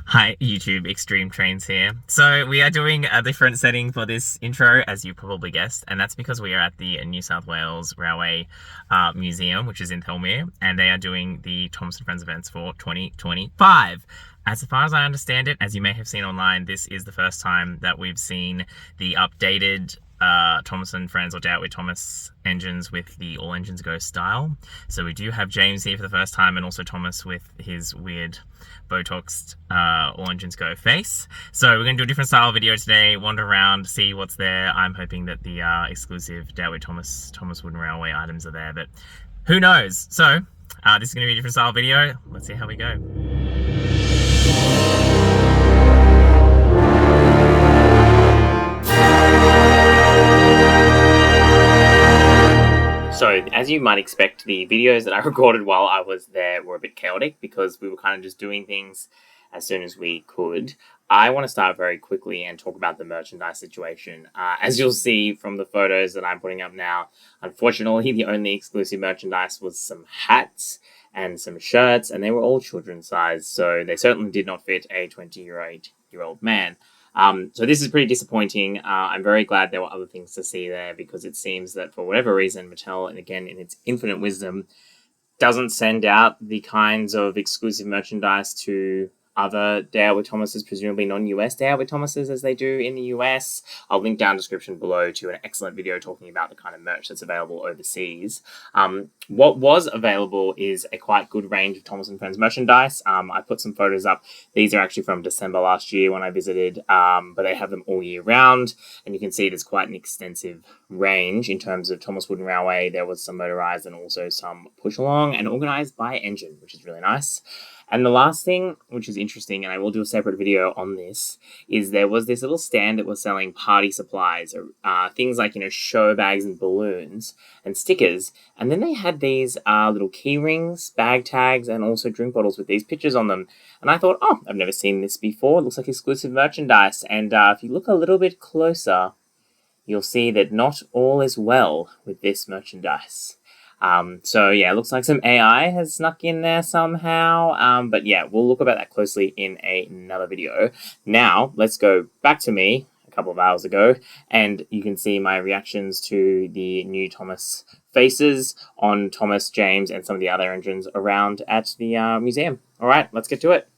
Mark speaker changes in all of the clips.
Speaker 1: Hi YouTube, Extreme Trains here. So we are doing a different setting for this intro, as you probably guessed, and that's because we are at the New South Wales Railway Museum, which is in Thirlmere, and they are doing the Thomas and Friends events for 2025. As far as I understand it, as you may have seen online, this is the first time that we've seen the updated Thomas and Friends or DOWT TWR Thomas engines with the all engines go style. So we do have James here for the first time, and also Thomas with his weird Botoxed all engines go face. So we're going to do a different style video today, wander around, see what's there. I'm hoping that the exclusive DOWT TWR Thomas Wooden Railway items are there, but who knows? So this is going to be a different style video. Let's see how we go. So, as you might expect, the videos that I recorded while I was there were a bit chaotic because we were kind of just doing things as soon as we could. I want to start very quickly and talk about the merchandise situation. As you'll see from the photos that I'm putting up now, unfortunately, the only exclusive merchandise was some hats and some shirts, and they were all children's size, so they certainly did not fit a 20-year-old man. So this is pretty disappointing. I'm very glad there were other things to see there because it seems that for whatever reason, Mattel, and again, in its infinite wisdom, doesn't send out the kinds of exclusive merchandise to other DOWT Thomases, presumably non-US DOWT Thomases, as they do in the US. I'll link down description below to an excellent video talking about the kind of merch that's available overseas. What was available is a quite good range of Thomas and Friends merchandise. I put some photos up. These are actually from December last year when I visited, but they have them all year round, and you can see there's quite an extensive range in terms of Thomas Wooden Railway. There was some motorized and also some push along and organized by engine, which is really nice. And the last thing, which is interesting, and I will do a separate video on this, is there was this little stand that was selling party supplies, things like, show bags and balloons and stickers. And then they had these little key rings, bag tags, and also drink bottles with these pictures on them. And I thought, oh, I've never seen this before. It looks like exclusive merchandise. And if you look a little bit closer, you'll see that not all is well with this merchandise. So yeah, it looks like some AI has snuck in there somehow. But yeah, we'll look about that closely in another video. Now, let's go back to me a couple of hours ago, and you can see my reactions to the new Thomas faces on Thomas, James, and some of the other engines around at the museum. All right, let's get to it.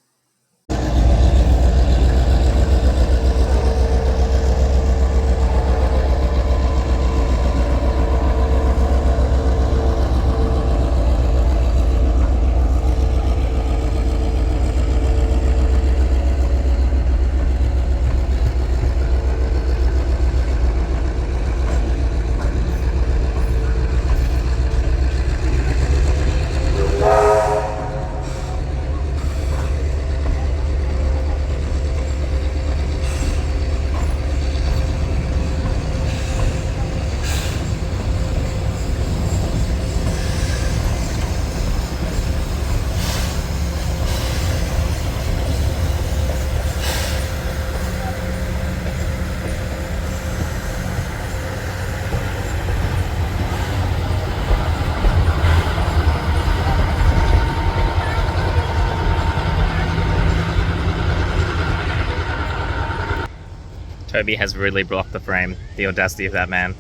Speaker 1: Toby has really blocked the frame. The audacity of that man.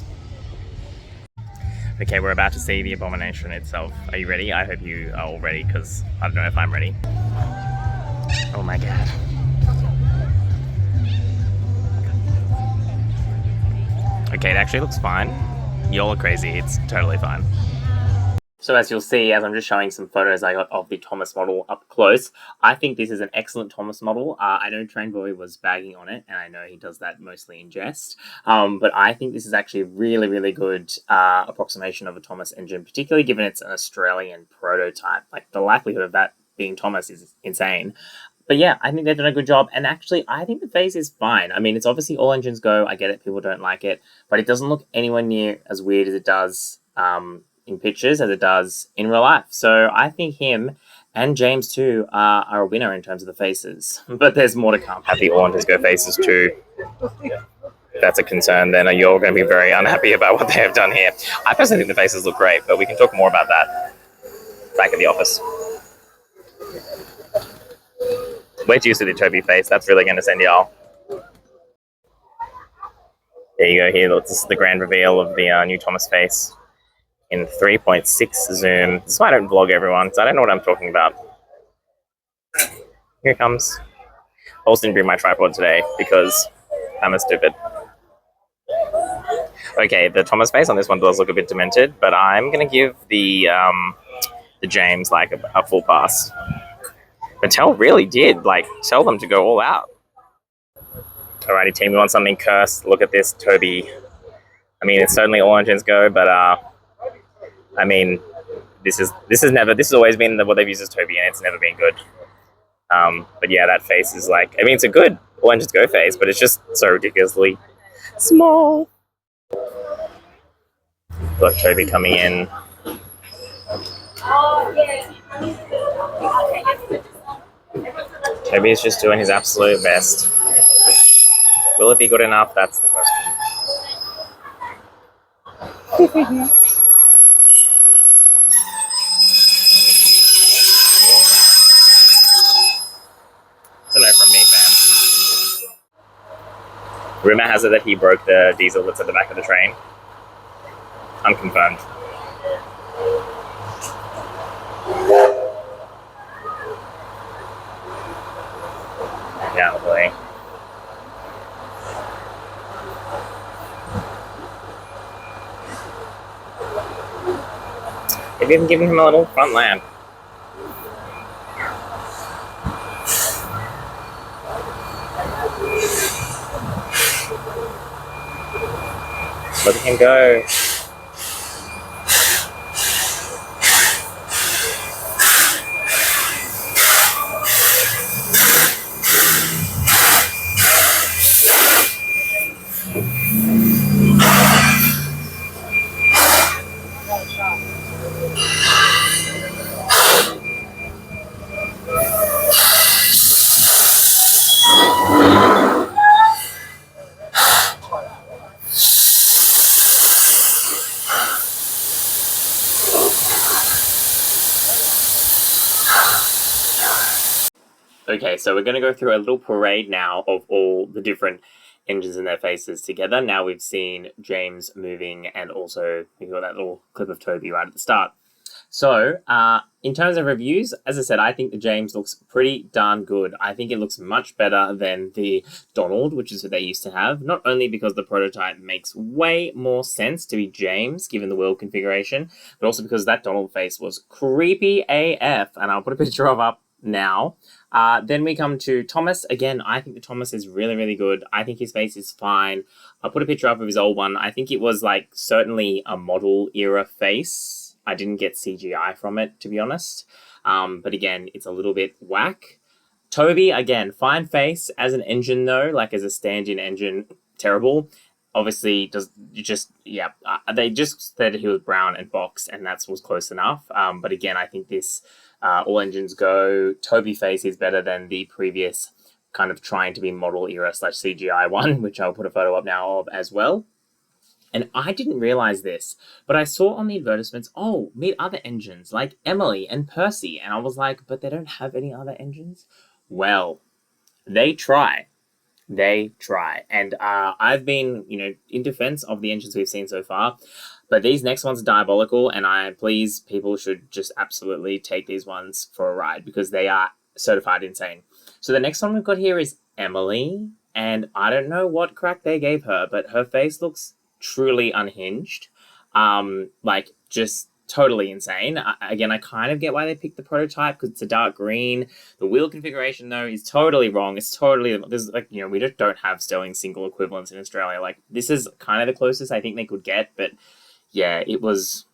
Speaker 1: Okay, we're about to see the abomination itself. Are you ready? I hope you are all ready, because I don't know if I'm ready. Oh my god. Okay, it actually looks fine. Y'all are crazy, it's totally fine. So as you'll see, as I'm just showing some photos I got of the Thomas model up close, I think this is an excellent Thomas model. I know Train Boy was bagging on it, and I know he does that mostly in jest. But I think this is actually a really, really good approximation of a Thomas engine, particularly given it's an Australian prototype. Like, the likelihood of that being Thomas is insane. But yeah, I think they've done a good job. And actually, I think the face is fine. I mean, it's obviously all engines go. I get it. People don't like it. But it doesn't look anywhere near as weird as it does in pictures as it does in real life. So I think him and James too are a winner in terms of the faces. But there's more to come. Have the all engines go faces too. That's a concern, then you're going to be very unhappy about what they have done here. I personally think the faces look great, but we can talk more about that back at the office. Wait till you see the Toby face. That's really going to send y'all. There you go. Here, this is the grand reveal of the new Thomas face in 3.6 zoom. This is why I don't vlog everyone, because I don't know what I'm talking about. Here it comes. I also didn't bring my tripod today because I'm stupid. Okay, the Thomas face on this one does look a bit demented, but I'm going to give the James like a full pass. Mattel really did tell them to go all out. Alrighty team, we want something cursed. Look at this Toby. I mean, it's certainly all engines go, but I mean, this has always been what they've used as Toby, and it's never been good. But yeah, that face is I mean, it's a good all engines go face, but it's just so ridiculously small. Got Toby coming in. Toby is just doing his absolute best. Will it be good enough? That's the question. It's a no from me, fam. Rumor has it that he broke the diesel that's at the back of the train. Unconfirmed. Yeah, hopefully. Maybe even giving him a little front lamp. Look at him go. Okay, so we're going to go through a little parade now of all the different engines and their faces together. Now we've seen James moving, and also we've got that little clip of Toby right at the start. So, in terms of reviews, as I said, I think the James looks pretty darn good. I think it looks much better than the Donald, which is what they used to have. Not only because the prototype makes way more sense to be James, given the wheel configuration, but also because that Donald face was creepy AF, and I'll put a picture of up now. Then we come to Thomas. Again, I think the Thomas is really, really good. I think his face is fine. I'll put a picture up of his old one. I think it was certainly a model era face. I didn't get CGI from it, to be honest. But again, it's a little bit whack. Toby, again, fine face. As an engine though, as a stand-in engine, terrible. Obviously, they just said he was brown and box, and that was close enough. But again, I think this all engines go Toby face is better than the previous kind of trying to be model era / CGI one, which I'll put a photo up now of as well. And I didn't realize this, but I saw on the advertisements, meet other engines like Emily and Percy. And I was like, but they don't have any other engines? Well, they try. They try. And I've been, in defense of the engines we've seen so far. But these next ones are diabolical, and people should just absolutely take these ones for a ride because they are certified insane. So the next one we've got here is Emily, and I don't know what crack they gave her, but her face looks truly unhinged. Just totally insane. Again, I kind of get why they picked the prototype because it's a dark green. The wheel configuration, though, is totally wrong. It's totally, we just don't have Sterling single equivalents in Australia. This is kind of the closest I think they could get, but yeah, it was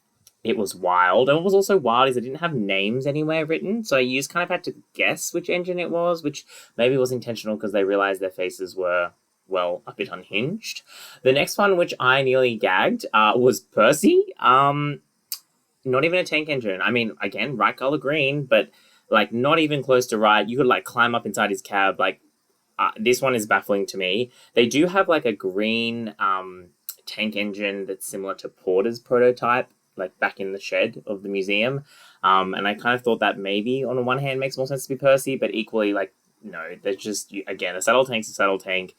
Speaker 1: wild. And what was also wild is I didn't have names anywhere written, so you just kind of had to guess which engine it was, which maybe was intentional because they realized their faces were, a bit unhinged. The next one, which I nearly gagged, was Percy. Not even a tank engine. I mean, again, right color green, but not even close to right. You could climb up inside his cab. This one is baffling to me. They do have a green tank engine that's similar to Porter's prototype, back in the shed of the museum. And I kind of thought that maybe on the one hand makes more sense to be Percy, but equally no, they're just, again, a saddle tank's a saddle tank.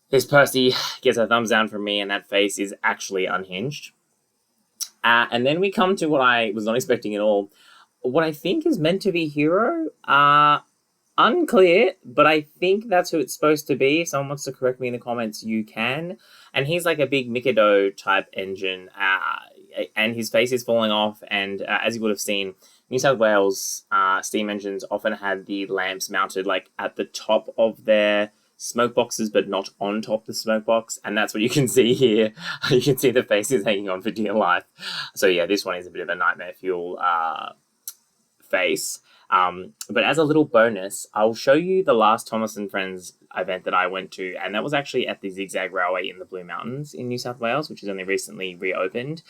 Speaker 1: This Percy gets a thumbs down from me, and that face is actually unhinged. And then we come to what I was not expecting at all. What I think is meant to be Hero, unclear, but I think that's who it's supposed to be. If someone wants to correct me in the comments, you can. And he's like a big Mikado type engine, and his face is falling off. And as you would have seen, New South Wales steam engines often had the lamps mounted like at the top of their smoke boxes, but not on top of the smoke box. And that's what you can see here. You can see the face is hanging on for dear life. So yeah, this one is a bit of a nightmare fuel face. But as a little bonus, I'll show you the last Thomas and Friends event that I went to, and that was actually at the Zigzag Railway in the Blue Mountains in New South Wales, which is only recently reopened.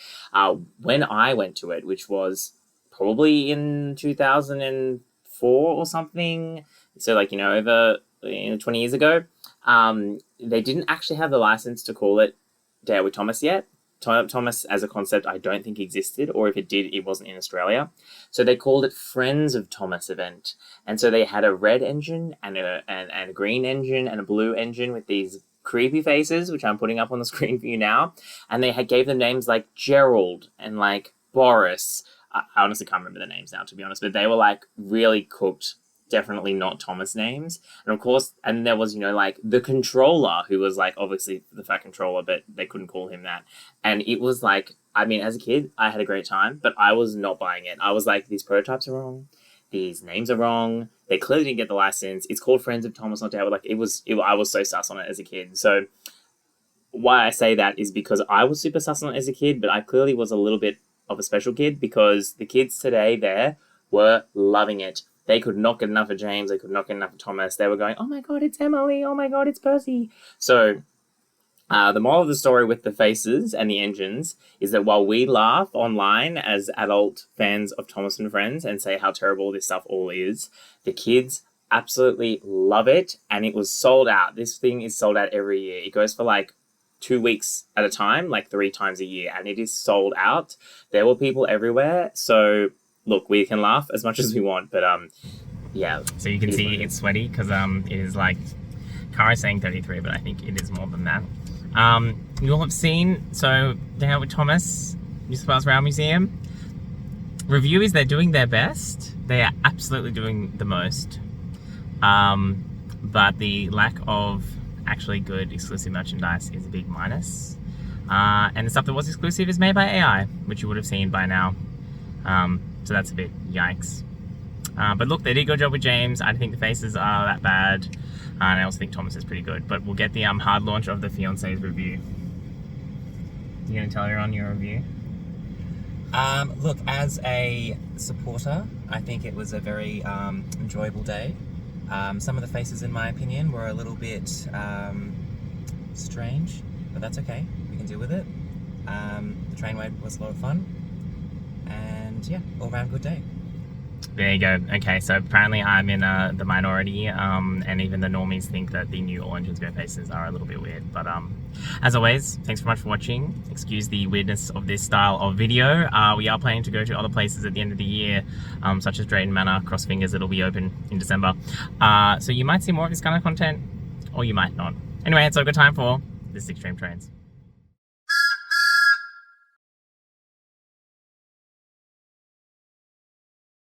Speaker 1: When I went to it, which was probably in 2004 or something, so like, over 20 years ago, they didn't actually have the license to call it DOWT Thomas yet. Thomas as a concept I don't think existed, or if it did, it wasn't in Australia. So they called it Friends of Thomas event. And so they had a red engine and a green engine and a blue engine with these creepy faces, which I'm putting up on the screen for you now. And they gave them names like Gerald and like Boris. I honestly can't remember the names now, to be honest, but they were like really cooked, definitely not Thomas names. And of course, and there was, like the controller, who was like obviously the fat controller, but they couldn't call him that. And it was like, I mean, as a kid, I had a great time, but I was not buying it. I was like, these prototypes are wrong. These names are wrong. They clearly didn't get the license. It's called Friends of Thomas, not David. Like I was so sus on it as a kid. So why I say that is because I was super sus on it as a kid, but I clearly was a little bit of a special kid, because the kids today there were loving it. They could not get enough of James. They could not get enough of Thomas. They were going, oh my God, it's Emily. Oh my God, it's Percy. So the moral of the story with the faces and the engines is that while we laugh online as adult fans of Thomas and Friends and say how terrible this stuff all is, the kids absolutely love it. And it was sold out. This thing is sold out every year. It goes for like 2 weeks at a time, like 3 times a year. And it is sold out. There were people everywhere. So look, we can laugh as much as we want, but yeah. So you can see it's sweaty because it is like, car is saying 33, but I think it is more than that. You all have seen, so DOWT Thomas, New South Wales Railway Museum. Review is they're doing their best. They are absolutely doing the most. But the lack of actually good exclusive merchandise is a big minus. And the stuff that was exclusive is made by AI, which you would have seen by now. So that's a bit yikes. But look, they did a good job with James. I don't think the faces are that bad. And I also think Thomas is pretty good. But we'll get the hard launch of the Fiancé's review. You gonna tell her on your review?
Speaker 2: Look, as a supporter, I think it was a very enjoyable day. Some of the faces, in my opinion, were a little bit strange, but that's okay. We can deal with it. The train ride was a lot of fun. And yeah, all around good day.
Speaker 1: There you go. Okay, so apparently I'm in the minority, and even the normies think that the new All Engines Go faces are a little bit weird. But as always, thanks very much for watching. Excuse the weirdness of this style of video. We are planning to go to other places at the end of the year, such as Drayton Manor. Cross fingers, it'll be open in December. So you might see more of this kind of content, or you might not. Anyway, it's a good time for this Extreme Trains.